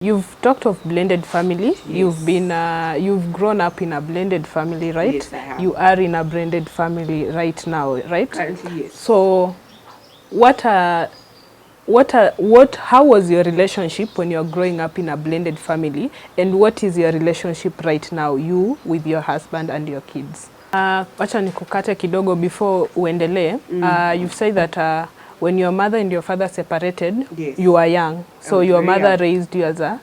You've talked of blended family. Yes. You've grown up in a blended family, right? Yes, I have. You are in a blended family right now, right? Currently, yes. So, how was your relationship when you're growing up in a blended family, and what is your relationship right now, you with your husband and your kids? Wacha nikukate kidogo before uendelee. You've said that when your mother and your father separated, yes, you were young. So your mother raised you as a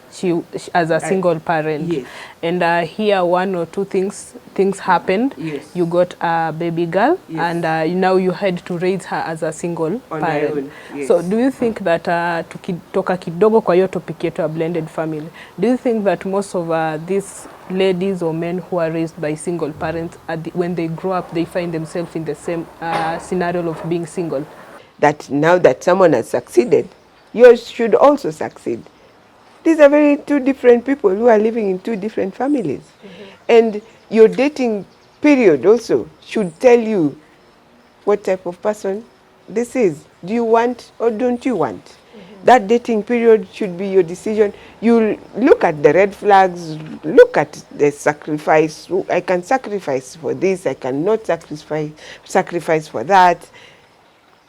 single parent. Yes. And here one or two things happened. Yes. You got a baby girl, yes, and now you had to raise her as a single on parent. my own. Yes. So do you think that tukitoka kidogo kwa hiyo topic yetu ya blended family, do you think that most of these ladies or men who are raised by single parents, when they grow up, they find themselves in the same scenario of being single? That now that someone has succeeded, yours should also succeed. These are very two different people who are living in two different families. And your dating period also should tell you what type of person this is. Do you want or don't you want? That dating period should be your decision. You look at the red flags, look at the sacrifice. I can sacrifice for this, I cannot sacrifice for that.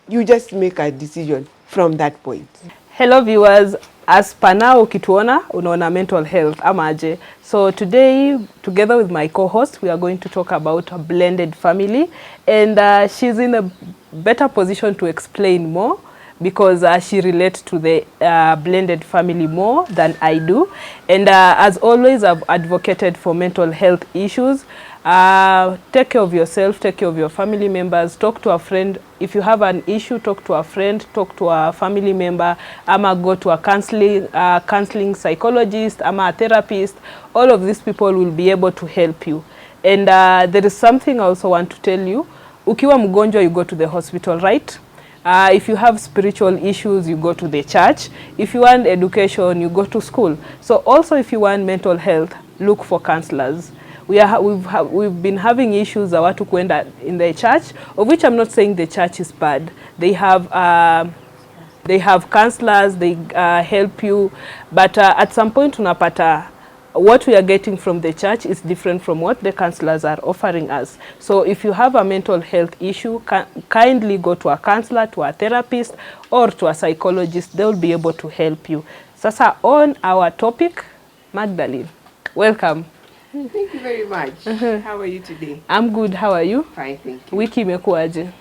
You just make a decision from that point. Hello viewers, as per now ukituona unaona mental health amaje. So today, together with my co-host, we are going to talk about a blended family, and she's in a better position to explain more because she relates to the blended family more than I do. And as always, I've advocated for mental health issues. Take care of yourself, take care of your family members, talk to a friend. If you have an issue, talk to a friend, talk to a family member, ama go to a counseling psychologist, ama a therapist. All of these people will be able to help you. And there is something I also want to tell you. Ukiwa mgonjwa, you go to the hospital, right? If you have spiritual issues, you go to the church. If you want education, you go to school. So also if you want mental health, look for counselors. We've been having issues za watu kwenda in the church, of which I'm not saying the church is bad. They have counselors, they help you, but at some point unapata what we are getting from the church is different from what the counselors are offering us. So if you have a mental health issue, kindly go to a counselor, to a therapist, or to a psychologist. They will be able to help you. Sasa on our topic, Magdalene, welcome. Thank you very much. How are you today? I'm good. How are you? Fine, thank you. Wiki imekuaje?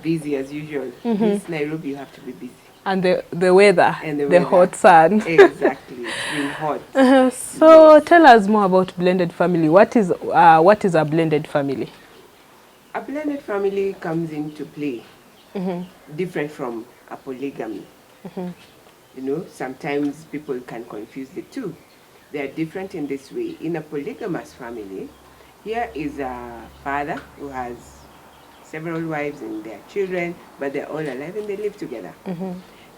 Busy as usual. This Nairobi, you have to be busy. And the weather, and the hot sun. Exactly, it's been hot. So yes. Tell us more about blended family. What is a blended family? A blended family comes into play, different from a polygamy. You know, sometimes people can confuse the two. They are different in this way. In a polygamous family, here is a father who has several wives and their children, but they're all alive and they live together.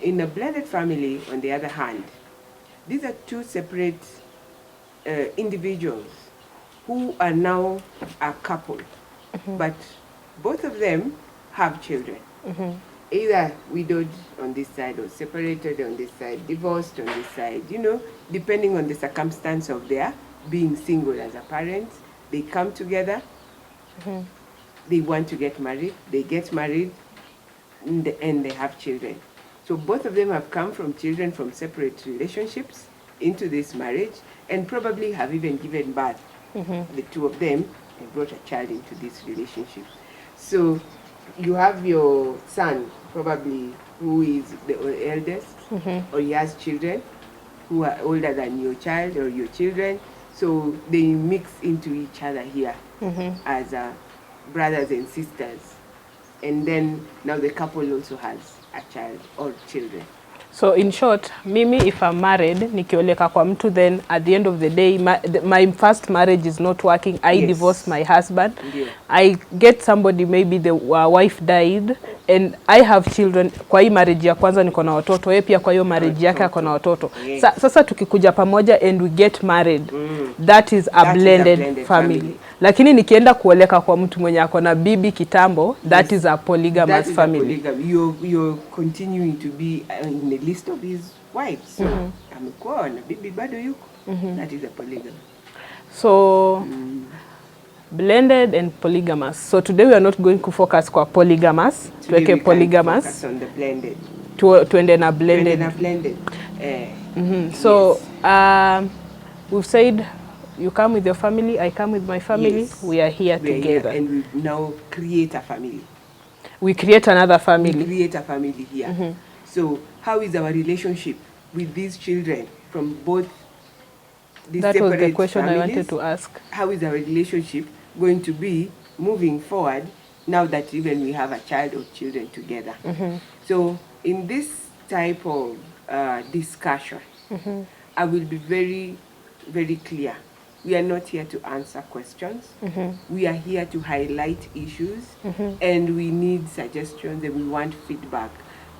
In a blended family, on the other hand, these are two separate individuals who are now a couple, but both of them have children. Either widowed on this side or separated on this side, divorced on this side, you know, depending on the circumstance of their being single as a parent. They come together, they want to get married, they get married, and they have children. So both of them have come from children from separate relationships into this marriage, and probably have even given birth. The two of them have brought a child into this relationship. So you have your son, probably, who is the eldest, or he has children who are older than your child or your children. So they mix into each other here as brothers and sisters. And then now the couple also has a child or children. So in short, mimi if I'm married, nikioleka kwa mtu, then at the end of the day, my first marriage is not working. I divorce my husband. Yeah. I get somebody, maybe the wife died, and I have children. Kwa hii marriage ya kwanza niko na watoto, yeye pia kwa hiyo marriage yake ako na watoto. Sasa tukikuja pamoja and we get married, that is a blended family. Lakini nikienda kuoleka kwa mtu mwenye ako na bibi kitambo, that is a polygamous family. You're continuing to be in the list of his wives. So amekuwa na bibi bado yuko. That is a polygamy. So blended and polygamous. So today we are not going to focus kwa polygamous. Today Tuweke we can polygamous. focus on the blended. Tuende na blended. Blended. So we've said you come with your family, I come with my family. Yes. We are here We are together. here and we now create a family. We create another We family. create a family here. So how is our relationship with these children from both these That was the separate question families? I wanted to ask. How is our relationship going to be moving forward now that even we have a child or children together? So in this type of discussion, I will be very, very clear. We are not here to answer questions. We are here to highlight issues, and we need suggestions and we want feedback,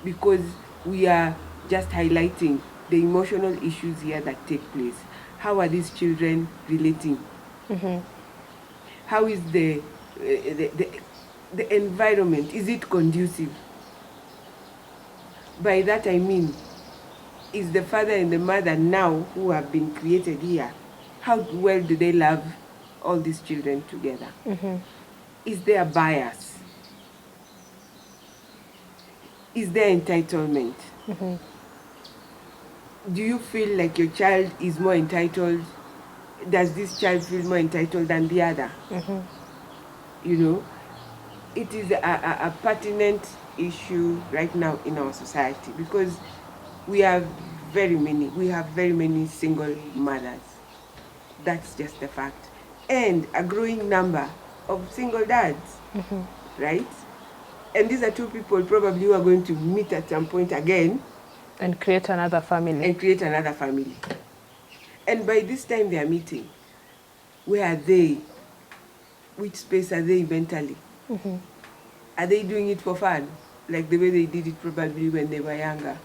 because we are just highlighting the emotional issues here that take place. How are these children relating? How is the environment? Is it conducive? By that I mean, is the father and the mother now who have been created here, how well do they love all these children together? Is there bias? Is there entitlement? Do you feel like your child is more entitled? Does this child feel more entitled than the other? You know, it is a pertinent issue right now in our society, because we have very many single mothers. That's just the fact. And a growing number of single dads, right? And these are two people probably who are going to meet at some point again And create another family. and create another family. And by this time they are meeting, where are they? Which space are they mentally? Are they doing it for fun, like the way they did it probably when they were younger?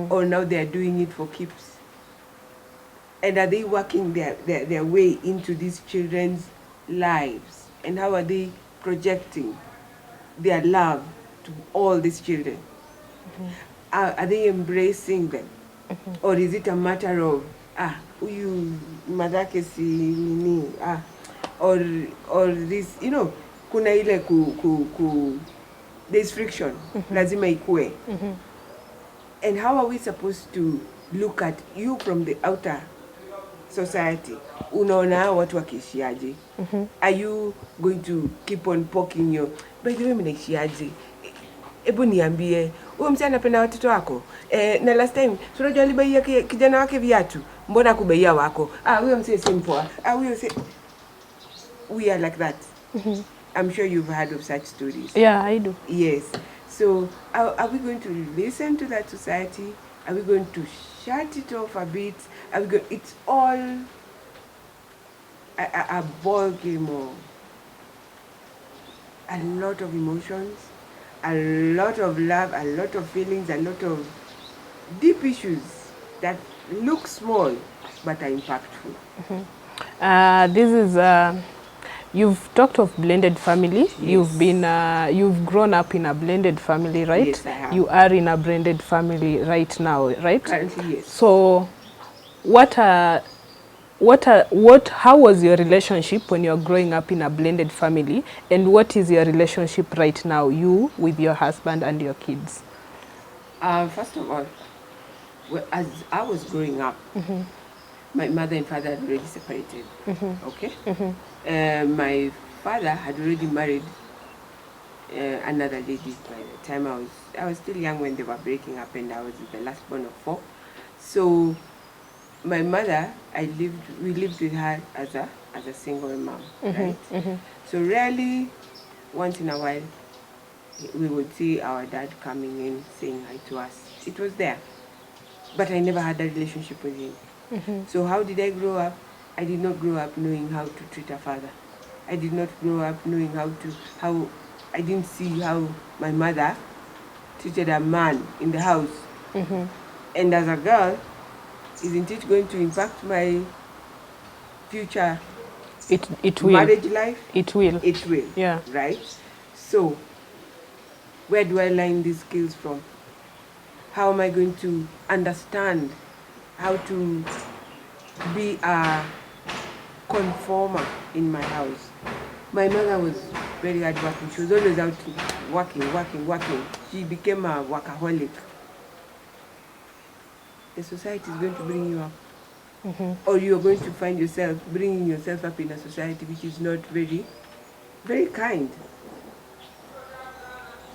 Or now they are doing it for keeps? And are they working their way into these children's lives? And how are they projecting their love to all these children? Are they embracing them? Or is it a matter of, huyu madhake si nini, or this, you know, kuna ile there's friction, lazima ikue. And how are we supposed to look at you from the outer society? Unaona watu wakiishiaje? Are you going to keep on poking your, by the way mnaishiaje? Ebu niambie, huyo msichana anapenda watoto wako? Na last time, tunajua alibaia kijana wake viatu, mbona kubaia wako? Huyo msichana si mpoa. Huyo si... We are like that. I'm sure you've heard of such stories. Yeah, I do. Yes. So are we going to listen to that society? Are we going to shut it off a bit? It's all a ball game of a lot of emotions, a lot of love, a lot of feelings, a lot of deep issues that look small but are impactful. This is you've talked of blended family. Yes. You've grown up in a blended family, right? Yes, I have. You are in a blended family right now, right? Currently, yes. So how was your relationship when you're growing up in a blended family, and what is your relationship right now, you with your husband and your kids? First of all, as I was growing up, my mother and father had already separated. Okay. My father had already married another lady by the time I was still young when they were breaking up, and I was the last born of 4. So my mother, we lived with her as a single mom, right? So rarely, once in a while, we would see our dad coming in saying hi to us. It was there, but I never had a relationship with him. So how did I grow up? I did not grow up knowing how to treat a father. I did not grow up knowing I didn't see how my mother treated a man in the house. And as a girl, isn't it going to impact my future It will. marriage life? It will. It will. Yeah. Right? So, where do I learn these skills from? How am I going to understand how to be a conformer in my house. My mother was very hardworking. She was always out working. She became a workaholic. The society is going to bring you up. Or you're going to find yourself bringing yourself up in a society which is not very, very kind.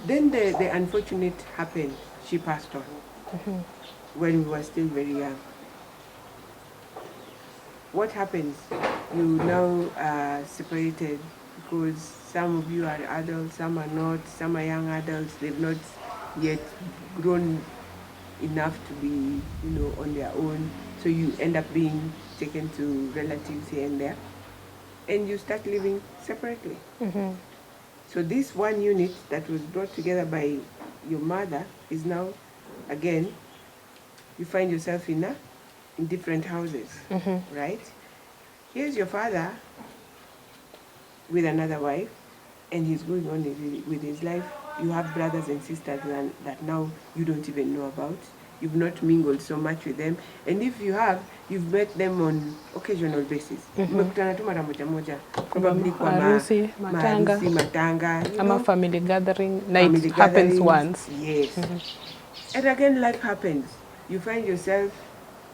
Then the unfortunate happened. She passed on when we were still very young. What happens? You now are separated because some of you are adults, some are not, some are young adults, they've not yet grown enough to be, on their own. So you end up being taken to relatives here and there, and you start living separately. So this one unit that was brought together by your mother is now, again, you find yourself in different houses, right? Here's your father with another wife, and he's going on with his life. You have brothers and sisters that now you don't even know about. You've not mingled so much with them. And if you have, you've met them on occasional basis. Mmekutana tu mara moja moja. Probably kwa harusi, matanga. Ama family gathering. Night happens once. Yes. And again, life happens. You find yourself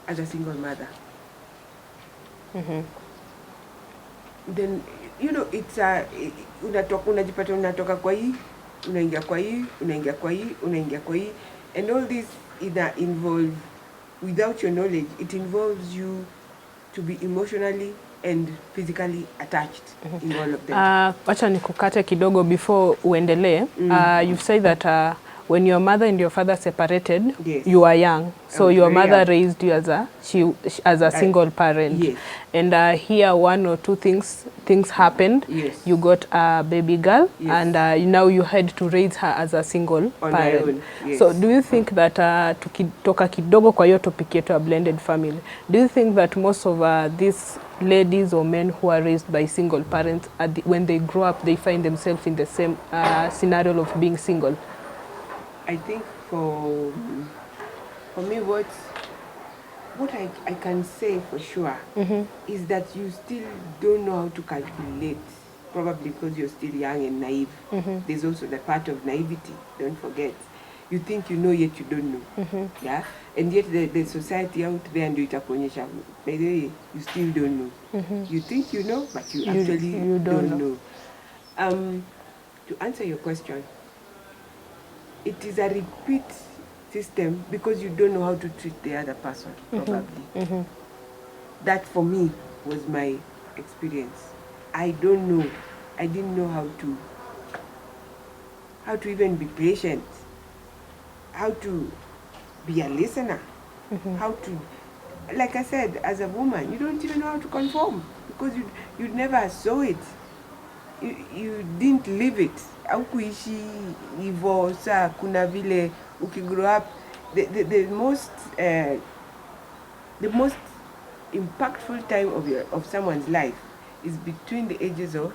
as a single mother. Then, it's unajipata unatoka kwa hii, unaingia kwa hii, unaingia kwa hii, unaingia kwa hii. And all this either involve, without your knowledge, it involves you to be emotionally and physically attached in all of them. Wacha nikukate kidogo before uendelee. You've said that when your mother and your father separated, yes, you were young. So your mother young. raised you as a single parent. Yes. And here one or two things happened. Yes. You got a baby girl, yes, and now you had to raise her as a single on parent. my own. Yes. So do you think that tukitoka kidogo kwa hiyo topic yetu a blended family, do you think that most of these ladies or men who are raised by single parents, when they grow up, they find themselves in the same scenario of being single? I think for me, what I can say for sure is that you still don't know how to calculate, probably because you're still young and naive. There's also the part of naivety, don't forget. You think you know, yet you don't know. Yeah? And yet the society out there ndio itakuonyesha, by the way, you still don't know. You think you know, but you actually don't know. To answer your question, it is a repeat system because you don't know how to treat the other person, probably. That for me was my experience. I don't know. I didn't know how to even be patient, how to be a listener, how to, like I said, as a woman, you don't even know how to conform because you never saw it. You didn't live it. Au kuishi hivyo saa kuna vile ukigrow up, the most impactful time of someone's life is between the ages of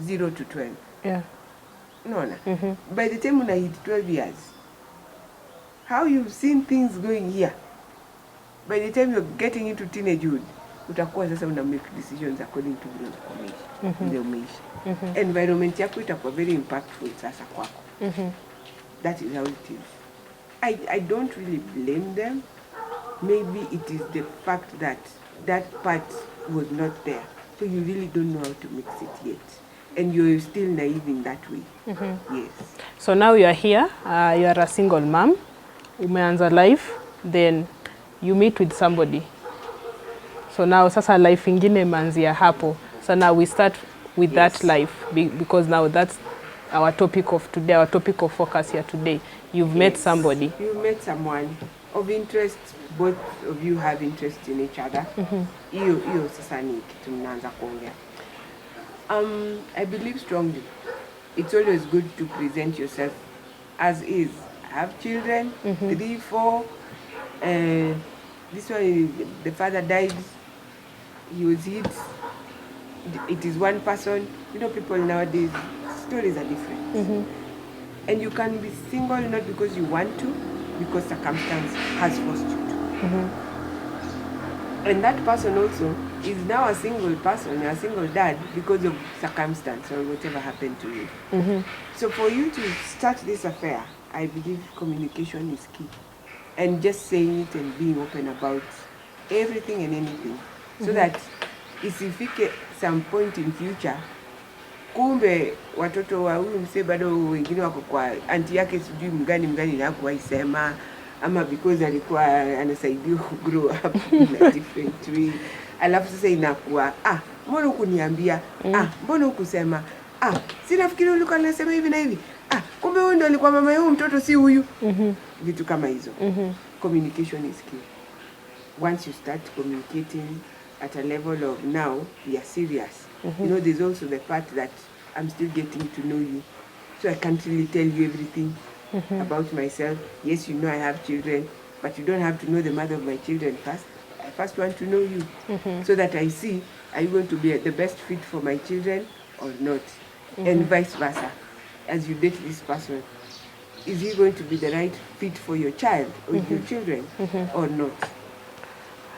0 to 12. Yeah. No. By the time you hit 12 years, how you've seen things going here, by the time you're getting into teenagehood, utakuwa sasa una make decisions according to vile umeishi. Environment yako itakuwa very impactful sasa kwako. That is how it is. I don't really blame them. Maybe it is the fact that that part was not there. So you really don't know how to mix it yet. And you're still naive in that way. Yes. So now you are here, you are a single mom, umeanza life, then you meet with somebody. So now sasa life ingine imeanzia hapo. So now we start with that life because now that's our topic of today, our topic of focus here today. You've met somebody. You met someone of interest, both of you have interest in each other. Hiyo sasa ni kitu mnaanza kuongea. I believe strongly it's always good to present yourself as is. I have children, 3, 4. This one, the father died. He was hit. It is one person. You know, people nowadays, stories are different. And you can be single not because you want to, because circumstance has forced you to. And that person also is now a single person, a single dad, because of circumstance or whatever happened to you. So for you to start this affair, I believe communication is key. And just saying it and being open about everything and anything. So that isifike some point in future, kumbe watoto wa huyu msee bado wengine wako kwa anti yake sijui mgani na hakuwahi sema, ama because alikuwa anasaidia grow up in a different way. Alafu sasa inakuwa mbona hukuniambia? Mbona hukusema? Si nafikiri ulikuwa unasema hivi na hivi. Kumbe huyu ndo alikuwa mama yao mtoto si huyu. Vitu kama hizo. Communication is key. Once you start communicating at a level of now, we are serious. You know, there's also the part that I'm still getting to know you. So I can't really tell you everything about myself. Yes, you know I have children, but you don't have to know the mother of my children first. I first want to know you so that I see, are you going to be the best fit for my children or not? And vice versa. As you date this person, is he going to be the right fit for your child or your children or not?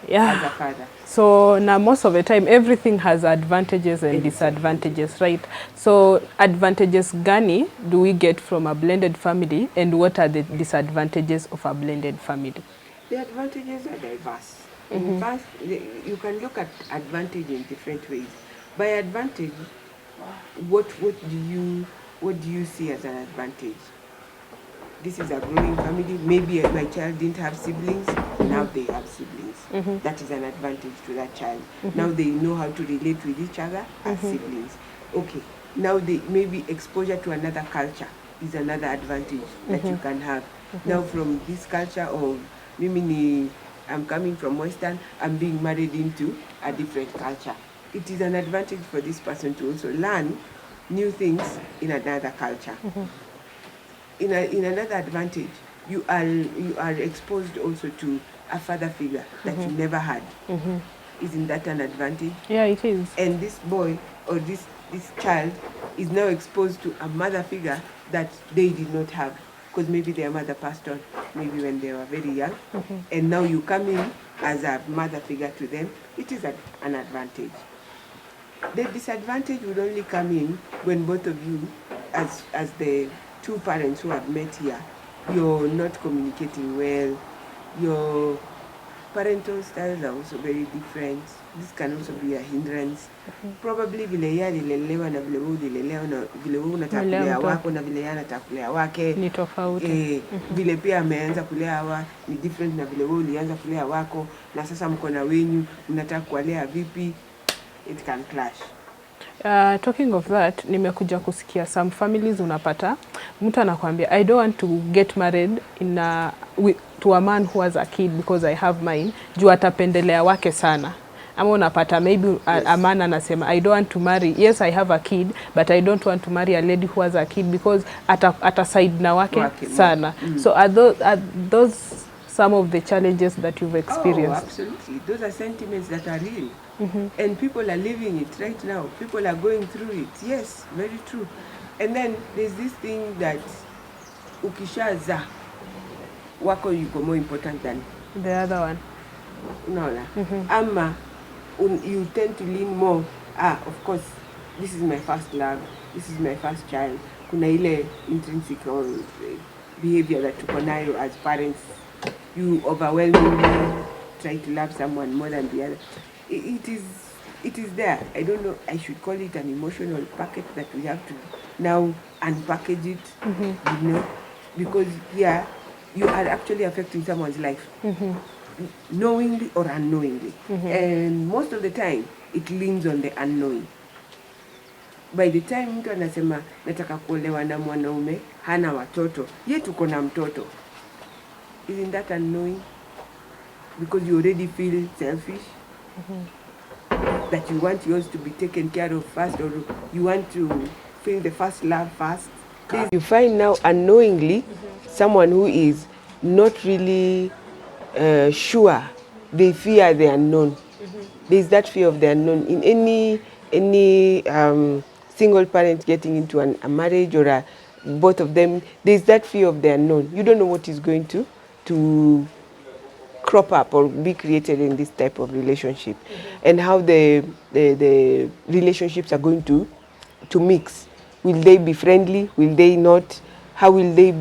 As a father. So now most of the time everything has advantages and disadvantages, right? So advantages gani do we get from a blended family, and what are the disadvantages of a blended family? The advantages are diverse. In fact, you can look at advantage in different ways. By advantage, what do you see as an advantage? This is a growing family. Maybe my child didn't have siblings. Now they have siblings. That is an advantage to that child. Now they know how to relate with each other as siblings. Okay. Now they maybe exposure to another culture is another advantage that you can have. Now from this culture of I'm coming from Western, I'm being married into a different culture. It is an advantage for this person to also learn new things in another culture. In another advantage, you are exposed also to a father figure that you never had. Isn't that an advantage? Yeah, it is. And this boy or this child is now exposed to a mother figure that they did not have, because maybe their mother passed on maybe when they were very young, and now you come in as a mother figure to them. It is an advantage. The disadvantage would only come in when both of you, as the two parents who have met here, you're not communicating well. Your parental styles are also very different. This can also be a hindrance. Probably vile yeye alilelewa na vile wewe ulilelewa na vile wewe unataka kulea wako na vile yeye anataka kulea wake ni tofauti. Vile pia ameanza kulea hawa ni different na vile wewe ulianza kulea wako, na sasa mko na wenyu mnataka kuwalea vipi, it can clash. Talking of that, nimekuja kusikia some families unapata mtu anakuambia I don't want to get married to a man who has a kid because I have mine, juu atapendelea wake sana. Ama unapata maybe a man anasema I don't want to marry, yes I have a kid but I don't want to marry a lady who has a kid because ataside na wake sana. So are those some of the challenges that you've experienced? Oh, absolutely. Those are sentiments that are real. And people are living it right now. People are going through it. Yes, very true. And then there's this thing that ukishaza wako yuko more important than the other one. No. Ama you tend to lean more. Of course, this is my first love. This is my first child. Kuna ile intrinsic behavior that tuko nayo as parents. You overwhelmingly try to love someone more than the other. It is there. I don't know, I should call it an emotional packet that we have to now unpackage it, you know, because here you are actually affecting someone's life, knowingly or unknowingly. And most of the time, it leans on the unknowing. By the time mtu anasema nataka kuolewa na mwanaume hana watoto, yeye tuko na mtoto. Isn't that unknowing? Because you already feel selfish. That you want yours to be taken care of first, or you want to feel the first love first. You find now unknowingly someone who is not really sure. They fear the unknown. There's that fear of the unknown. In any single parent getting into a marriage or both of them, there's that fear of the unknown. You don't know what is going to crop up or be created in this type of relationship, and how the relationships are going to mix. Will they be friendly? Will they not? How will they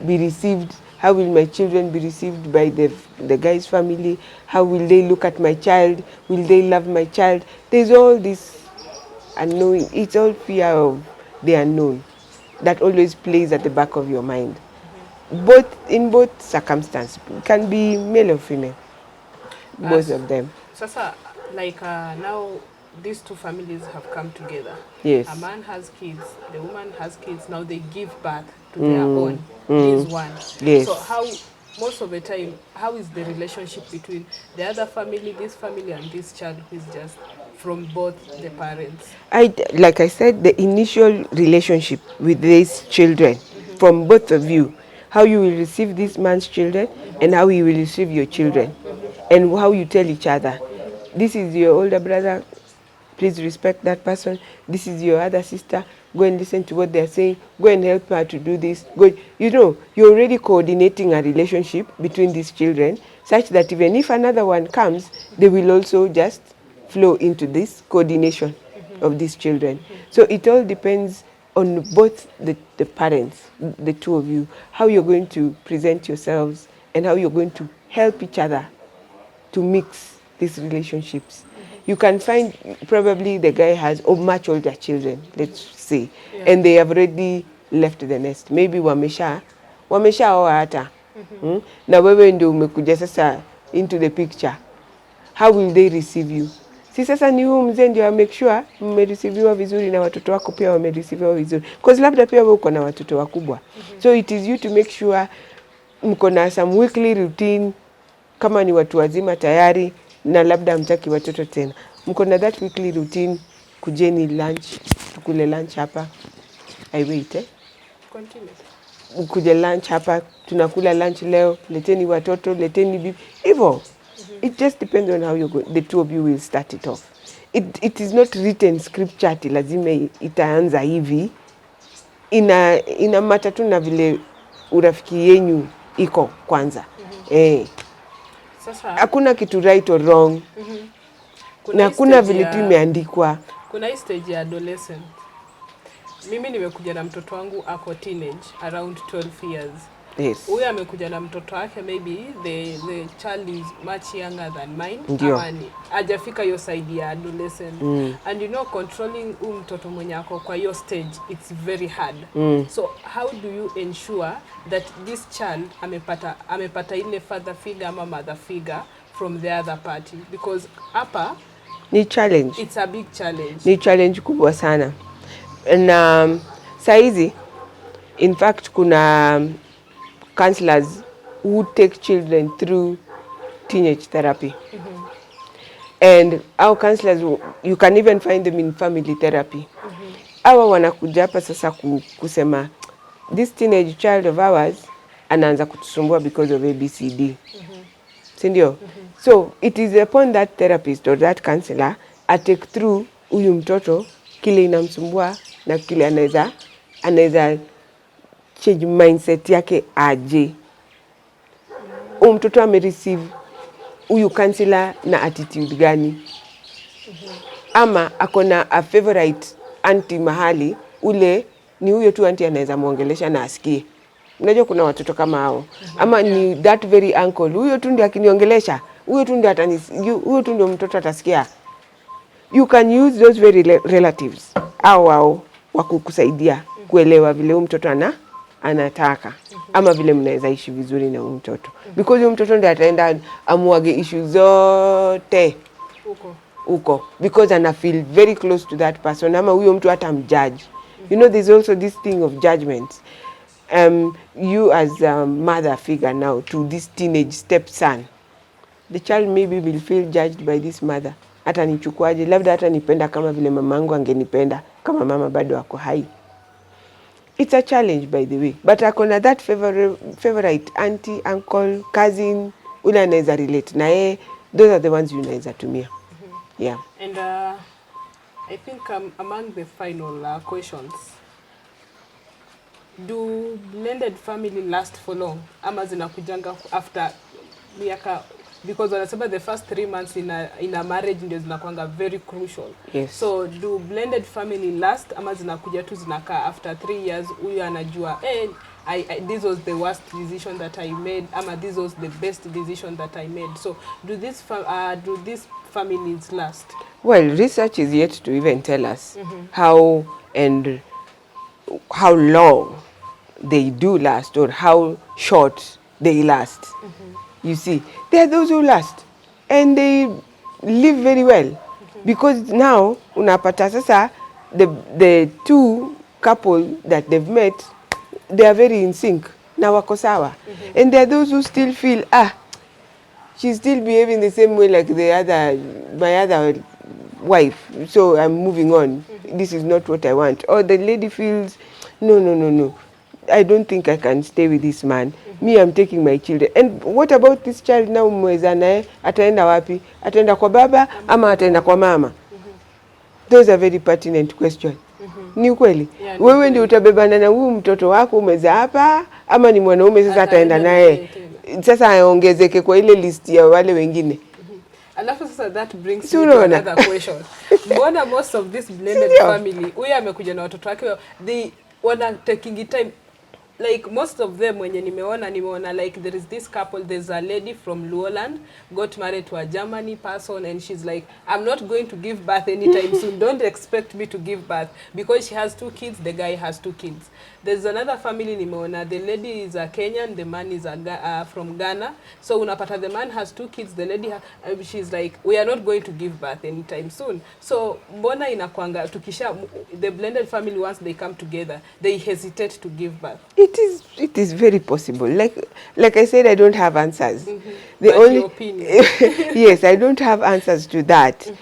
be received? How will my children be received by the guy's family? How will they look at my child? Will they love my child? There's all this unknowing. It's all fear of the unknown that always plays at the back of your mind. In both circumstances, it can be male or female, both of them. Sasa, like now, these two families have come together. Yes. A man has kids, the woman has kids. Now they give birth to their own. This one. Yes. So how, most of the time, how is the relationship between the other family, this family, and this child who is just from both the parents? Like I said, the initial relationship with these children, from both of you, how you will receive this man's children and how you will receive your children, and how you tell each other, this is your older brother, please respect that person. This is your other sister, go and listen to what they're saying, go and help her to do this. Go, you know, you're already coordinating a relationship between these children such that even if another one comes, they will also just flow into this coordination of these children. So it all depends on both the parents, the two of you, how you're going to present yourselves and how you're going to help each other to mix these relationships. You can find probably the guy has much older children, let's say, and they have already left the nest. Maybe wamesha oa hata. Na wewe ndio umekuja sasa into the picture. How will they receive you? Si sasa ni huyu mzee ndio make sure mmereceiviwa vizuri na watoto wako pia wamereceiviwa vizuri. Because labda pia wewe uko na watoto wakubwa. So it is you to make sure mko na some weekly routine, kama ni watu wazima tayari na labda mtaki watoto tena. Mko na that weekly routine, kujeni lunch, tukule lunch hapa. I wait, Continue. Kuje lunch hapa, tunakula lunch leo, leteni watoto, leteni bibi. Hivyo. It just depends on how the two of you will start it off. It is not written scripture ati lazima itaanza hivi. Ina matatu na vile urafiki yenyu iko kwanza. Sasa hakuna kitu right or wrong. Na hakuna vile tu imeandikwa. Kuna hii stage ya adolescent. Mimi nimekuja na mtoto wangu ako teenage around 12 years. Yes. Huyu amekuja na mtoto wake, maybe the child is much younger than mine. Ndio. Hajafika hiyo side ya adolescent. And you know, controlling mtoto mwenye ako kwa hiyo stage, it's very hard. So how do you ensure that this child amepata ile father figure ama mother figure from the other party? Because hapa ni challenge. It's a big challenge. Ni challenge kubwa sana. Na saizi in fact kuna counselors who take children through teenage therapy. And our counselors, you can even find them in family therapy. Hawa wanakuja hapa sasa kusema this teenage child of ours anaanza kutusumbua because of ABCD. Sindio? So it is upon that therapist or that counselor take through huyu mtoto kile inamsumbua na kile anaweza change mindset yake aje. Mtoto amereceive huyu counselor na attitude gani? Ama akona a favorite auntie mahali, ule ni huyo tu auntie anaweza muongelesha na asikie. Unajua kuna watoto kama hao. Ama ni that very uncle, huyo tu ndiye akiniongelesha, huyo tu ndiye mtoto atasikia. You can use those very relatives au wakukusaidia kuelewa vile huyo mtoto anataka, ama vile mnaweza ishi vizuri na huyo mtoto. Because huyo mtoto ndiye ataenda amuage issue zote uko because ana feel very close to that person, ama huyo mtu hata mjudge. You know, there's also this thing of judgment. You as a mother figure now to this teenage stepson, the child maybe will feel judged by this mother. Hata nichukuaje, labda hata nipenda kama vile mamangu angenipenda kama mama bado ako hai. It's a challenge, by the way, but akona that favorite auntie, uncle, cousin, ule anaweza relate na yeye. Those are the ones you naweza tumia. Yeah. And I think among the final questions, do blended family last for long? Ama zinakujanga after miaka because wanasema the first 3 months in a marriage ndio zinakuanga very crucial. Yes. So do blended family last ama zinakuja tu zinakaa after 3 years huyu anajua this was the worst decision that I made ama this was the best decision that I made. So do these families last? Well, research is yet to even tell us how and how long they do last or how short they last. You see, there are those who last and they live very well because now unapata sasa the two couple that they've met, they are very in sync na wako sawa. And there are those who still feel she's still behaving the same way like my other wife, so I'm moving on. This is not what I want. Or the lady feels no, I don't think I can stay with this man. Me, I'm taking my children. And what about this child now? Mweza naye ataenda wapi? Ataenda kwa baba ama ataenda kwa mama? Those are very pertinent questions. Ni ukweli? Yeah, wewe ndio utabebana na huyu mtoto wako umeza hapa ama ni mwanaume sasa ataenda naye? Sasa aongezeke kwa ile list ya wale wengine. Alafu sasa that brings me to another question. Mbona most of this blended family, huyu amekuja na watoto wake, they wanna taking time, like most of them wenye nimeona like there is this couple, there's a lady from Luoland got married to a Germany person and she's like, I'm not going to give birth anytime soon, don't expect me to give birth, because she has 2 kids, the guy has 2 kids. There's another family nimeona, the lady is a Kenyan, the man is from Ghana. So unapata the man has 2 kids, the lady she's like, we are not going to give birth anytime soon. So mbona inakwanga the blended family, once they come together, they hesitate to give birth? It is very possible. Like I said, I don't have answers. The only your opinion. Yes, I don't have answers to that.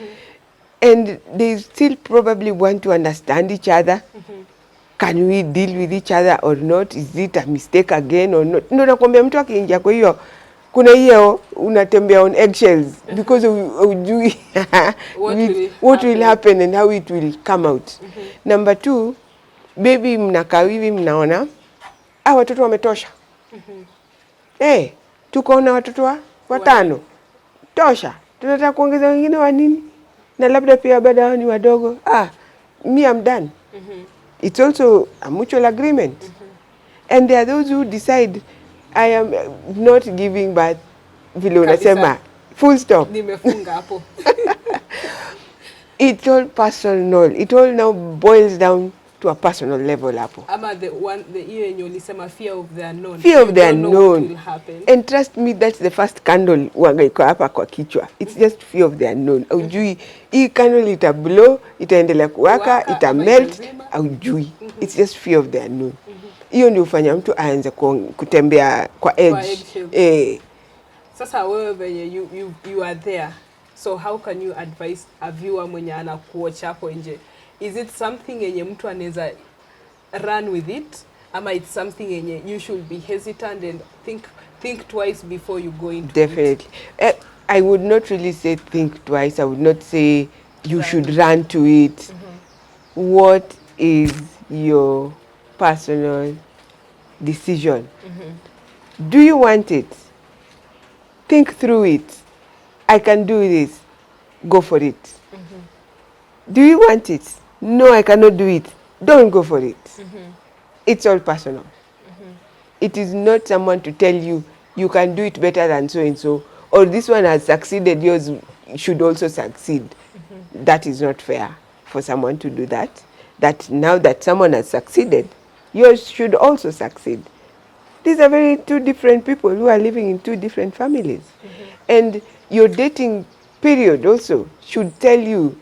And they still probably want to understand each other. Can we deal with each other or not? Is it a mistake again or not? Ndio nakwambia mtu akiingia kwa hiyo kuna hiyo unatembea on eggshells because hujui what will happen and how it will come out. Number 2, baby mnakaa hivi mnaona watoto wametosha. Tukaona watoto watano. Tosha. Tunataka kuongeza wengine wa nini? Na labda pia bado ni wadogo. Me I'm done. It's also a mutual agreement. And there are those who decide I am not giving birth vile unasema. Full stop. Nimefunga hapo. It's all personal. It all now boils down to a personal level hapo. Ama the hiyo yenye ulisema fear of the unknown. Fear of the unknown. And trust me, that's the first candle wanga iko hapa kwa kichwa. It's just fear of the unknown. Aujui hii candle ita blow, itaendelea kuwaka, ita melt, aujui. It's just fear of the unknown. Hiyo ndio ufanya mtu aanze kutembea kwa edge. Sasa wewe venye you are there. So how can you advise a viewer mwenye anakuwatch hapo nje? Is it something yenye mtu anaweza run with it? Ama it's something yenye you should be hesitant and think twice before you go into Definitely. it? I would not really say think twice. I would not say you should run to it. What is your personal decision? Do you want it? Think through it. I can do this. Go for it. Do you want it? No, I cannot do it. Don't go for it. It's all personal. It is not someone to tell you, you can do it better than so and so, or this one has succeeded, yours should also succeed. That is not fair for someone to do that. That now that someone has succeeded, yours should also succeed. These are 2 different people who are living in 2 different families. And your dating period also should tell you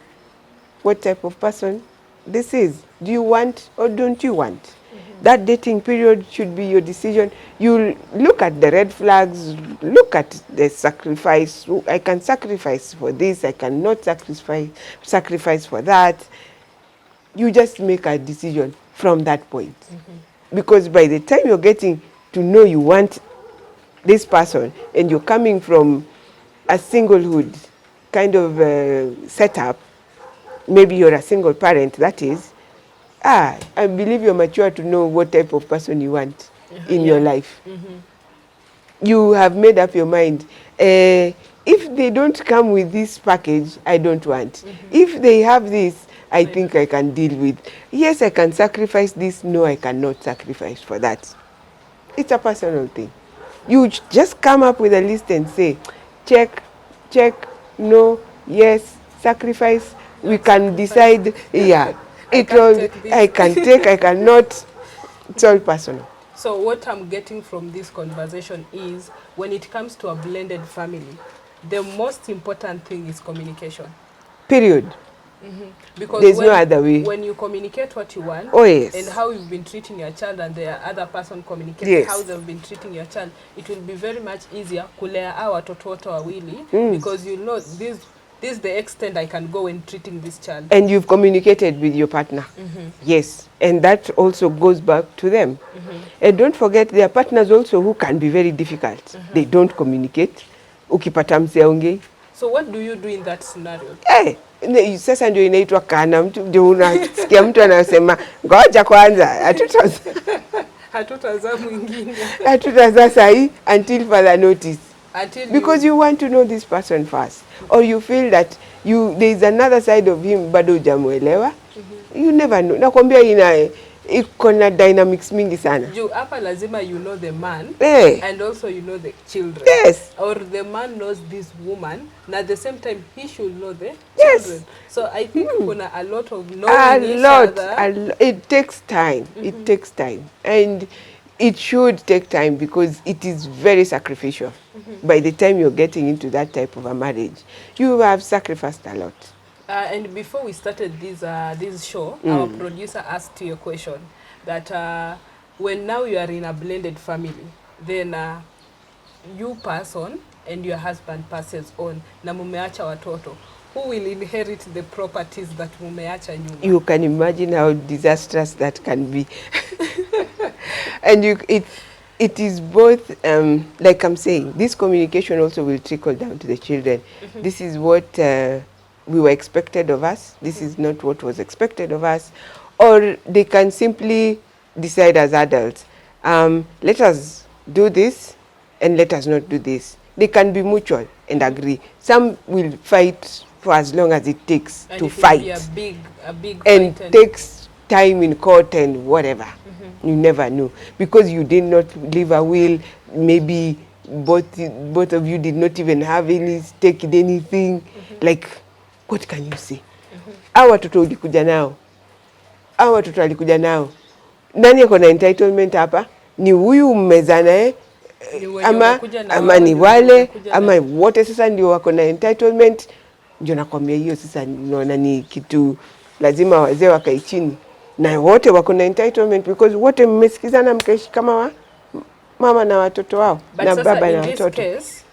what type of person this is. Do you want or don't you want? That dating period should be your decision. You look at the red flags, look at the sacrifice. I can sacrifice for this, I cannot sacrifice for that. You just make a decision from that point. Because by the time you're getting to know you want this person and you're coming from a singlehood kind of setup, maybe you're a single parent, that is, I believe you're mature to know what type of person you want in your life. you have made up your mind. If they don't come with this package, I don't want. If they have this, I think I can deal with. Yes, I can sacrifice this. No, I cannot sacrifice for that. It's a personal thing. You just come up with a list and say, check, no, yes, sacrifice. We can decide. Yeah, I can take, I cannot. It's all personal. So what I'm getting from this conversation is, when it comes to a blended family, the most important thing is communication. Period. Because there's no other way. When you communicate what you want, oh, yes, and how you've been treating your child, and the other person communicates, yes, how they've been treating your child, it will be very much easier kulea our watoto wote wawili, because you know this is the extent I can go when treating this child. And you've communicated with your partner. Yes, and that also goes back to them. And don't forget, there are partners also who can be very difficult. They don't communicate. Ukipata mse ongei. So what do you do in that scenario? Sasa ndio inaitwa kana, mtu ndio unasikia mtu anasema ngoja kwanza hatutazaa mwingine, hatutazaa sahi until further notice, because you want to know this person first, or you feel that there is another side of him bado hujamuelewa. You never know. Nakwambia iko na dynamics mingi sana. Juu hapa lazima you know the man, and also you know the children. Yes. Or the man knows this woman, and at the same time he should know the Yes. children. So I think kuna a lot of knowing each other. It takes time. It takes time. And it should take time, because it is very sacrificial. By the time you're getting into that type of a marriage, you have sacrificed a lot. And before we started this show, our producer asked you a question that when now you are in a blended family, then you pass on and your husband passes on, na mumeacha watoto, who will inherit the properties that mumeacha nyuma? You can imagine how disastrous that can be. And it is both, like I'm saying, this communication also will trickle down to the children. This is what we were expected of us. This is not what was expected of us. Or they can simply decide as adults, let us do this and let us not do this. They can be mutual and agree. Some will fight for as long as it takes to fight. Be a big and takes time in court and whatever. You never know, because you did not leave a will. Maybe both of you did not even have any stake in anything. Like, what can you say? Hawa watoto ulikuja nao, hawa watoto alikuja nao, nani ako na entitlement hapa? Ni huyu mmezana ama ni wale ama wote sasa ndio wako na entitlement? Ndio nakwambia hiyo sasa naona ni kitu lazima wazee wakae chini na wote wako na entitlement, because wote mmesikizana mkaishi kama mama na watoto wao na baba na watoto. But in this case,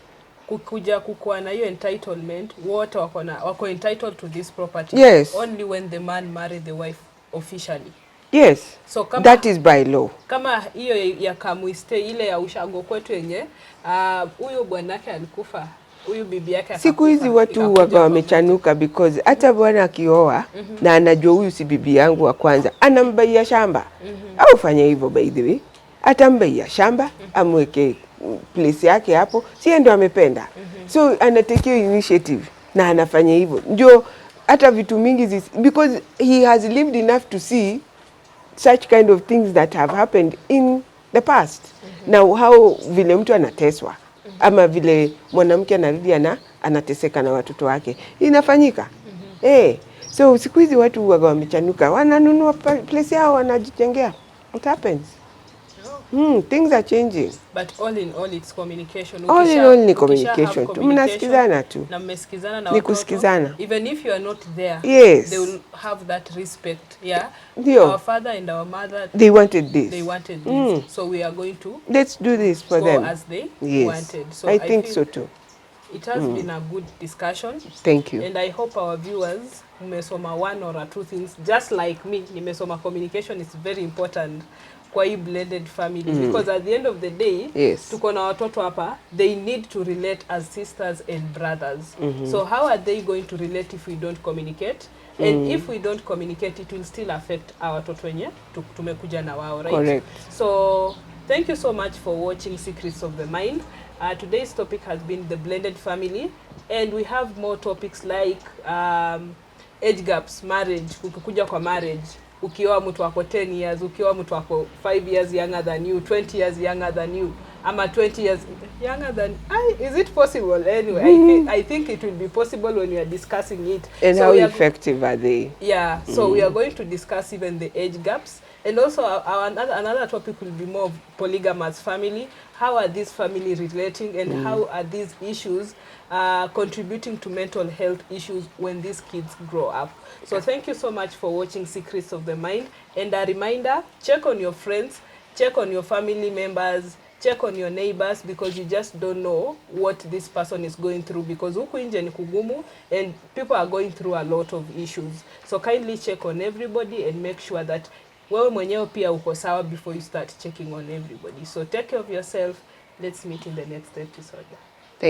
kukuja kukuwa na hiyo entitlement, wote wako entitled to this property. Yes. Only when the man married the wife officially. Yes. So kama, that is by law. Kama hiyo ya kamuiste ile ya ushago kwetu yenye huyo bwanake alikufa, huyu bibi yake akakufa. Siku hizi watu wamechanuka, because hata bwana akioa na anajua huyu si bibi yangu wa kwanza, anambaia shamba. Au fanya hivyo, by the way. Atambaia shamba, amweke place yake hapo, si ndio amependa. So anatake initiative na anafanya hivyo. Ndio hata vitu mingi because he has lived enough to see such kind of things that have happened in the past. Now how vile mtu anateswa ama vile mwanamke anarudi anateseka na watoto wake inafanyika. So siku hizi watu wamechanuka, wananunua place yao, wanajitengea. It happens. Things are changing. But all in all, it's communication. All in all ni communication. Mnasikizana tu. Na mmesikizana na watoto. Ni kusikizana. Even if you are not there, yes, they will have that respect. Yeah. Dio. Our father and our mother, they wanted this. They wanted this. So we are going to let's do this for them as they wanted. So I think so too. It has been a good discussion. Thank you. And I hope our viewers mmesoma one or two things, just like me. Nimesoma communication is very important kwa hii blended family, because at the end of the day, tuko na watoto hapa, they need to relate as sisters and brothers. So how are they going to relate if we don't communicate? And if we don't communicate, it will still affect our watoto wenye tumekuja na wao, right? Correct. So thank you so much for watching Secrets of the Mind. Today's topic has been the blended family, and we have more topics like age gaps, marriage, ukikuja kwa marriage, ukioa mtu wako 10 years, ukioa mtu wako 5 years younger than you, 20 years younger than you, ama 20 years younger than is it possible? Anyway, I think it will be possible when we are discussing it. And so how effective are they? Yeah, so we are going to discuss even the age gaps, and also another topic will be more of polygamous family. How are these family relating, and how are these issues contributing to mental health issues when these kids grow up? So thank you so much for watching Secrets of the Mind, and a reminder, check on your friends, check on your family members, check on your neighbors, because you just don't know what this person is going through, because huku nje ni kugumu and people are going through a lot of issues. So kindly check on everybody and make sure that wewe mwenyewe pia uko sawa before you start checking on everybody. So take care of yourself. Let's meet in the next episode.